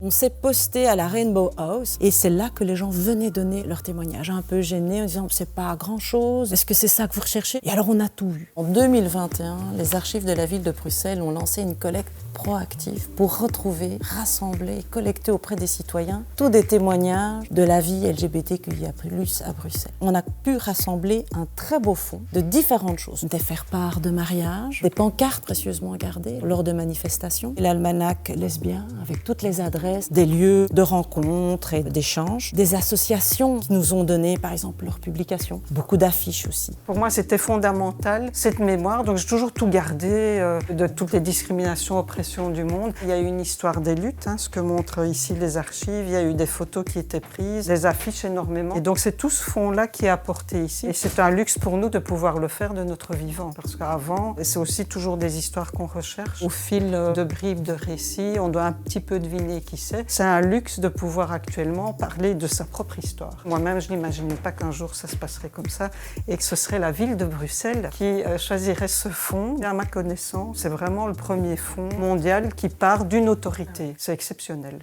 On s'est posté à la Rainbow House et c'est là que les gens venaient donner leur témoignage, un peu gênés en disant « c'est pas grand-chose, est-ce que c'est ça que vous recherchez ?» Et alors on a tout eu. En 2021, les archives de la ville de Bruxelles ont lancé une collecte proactive pour retrouver, rassembler, collecter auprès des citoyens tous des témoignages de la vie LGBTQIA+ à Bruxelles. On a pu rassembler un très beau fonds de différentes choses. Des faire-part de mariage, des pancartes précieusement gardées lors de manifestations, l'almanach lesbien avec toutes les adresses, des lieux de rencontres et d'échanges, des associations qui nous ont donné par exemple leurs publications, beaucoup d'affiches aussi. Pour moi c'était fondamental cette mémoire, donc j'ai toujours tout gardé de toutes les discriminations, oppressions du monde. Il y a eu une histoire des luttes, ce que montrent ici les archives, il y a eu des photos qui étaient prises, des affiches énormément. Et donc c'est tout ce fond-là qui est apporté ici. Et c'est un luxe pour nous de pouvoir le faire de notre vivant, parce qu'avant, c'est aussi toujours des histoires qu'on recherche. Au fil de bribes de récits, on doit un petit peu deviner qui c'est. C'est un luxe de pouvoir actuellement parler de sa propre histoire. Moi-même, je n'imaginais pas qu'un jour ça se passerait comme ça et que ce serait la ville de Bruxelles qui choisirait ce fonds. À ma connaissance, c'est vraiment le premier fonds mondial qui part d'une autorité. C'est exceptionnel.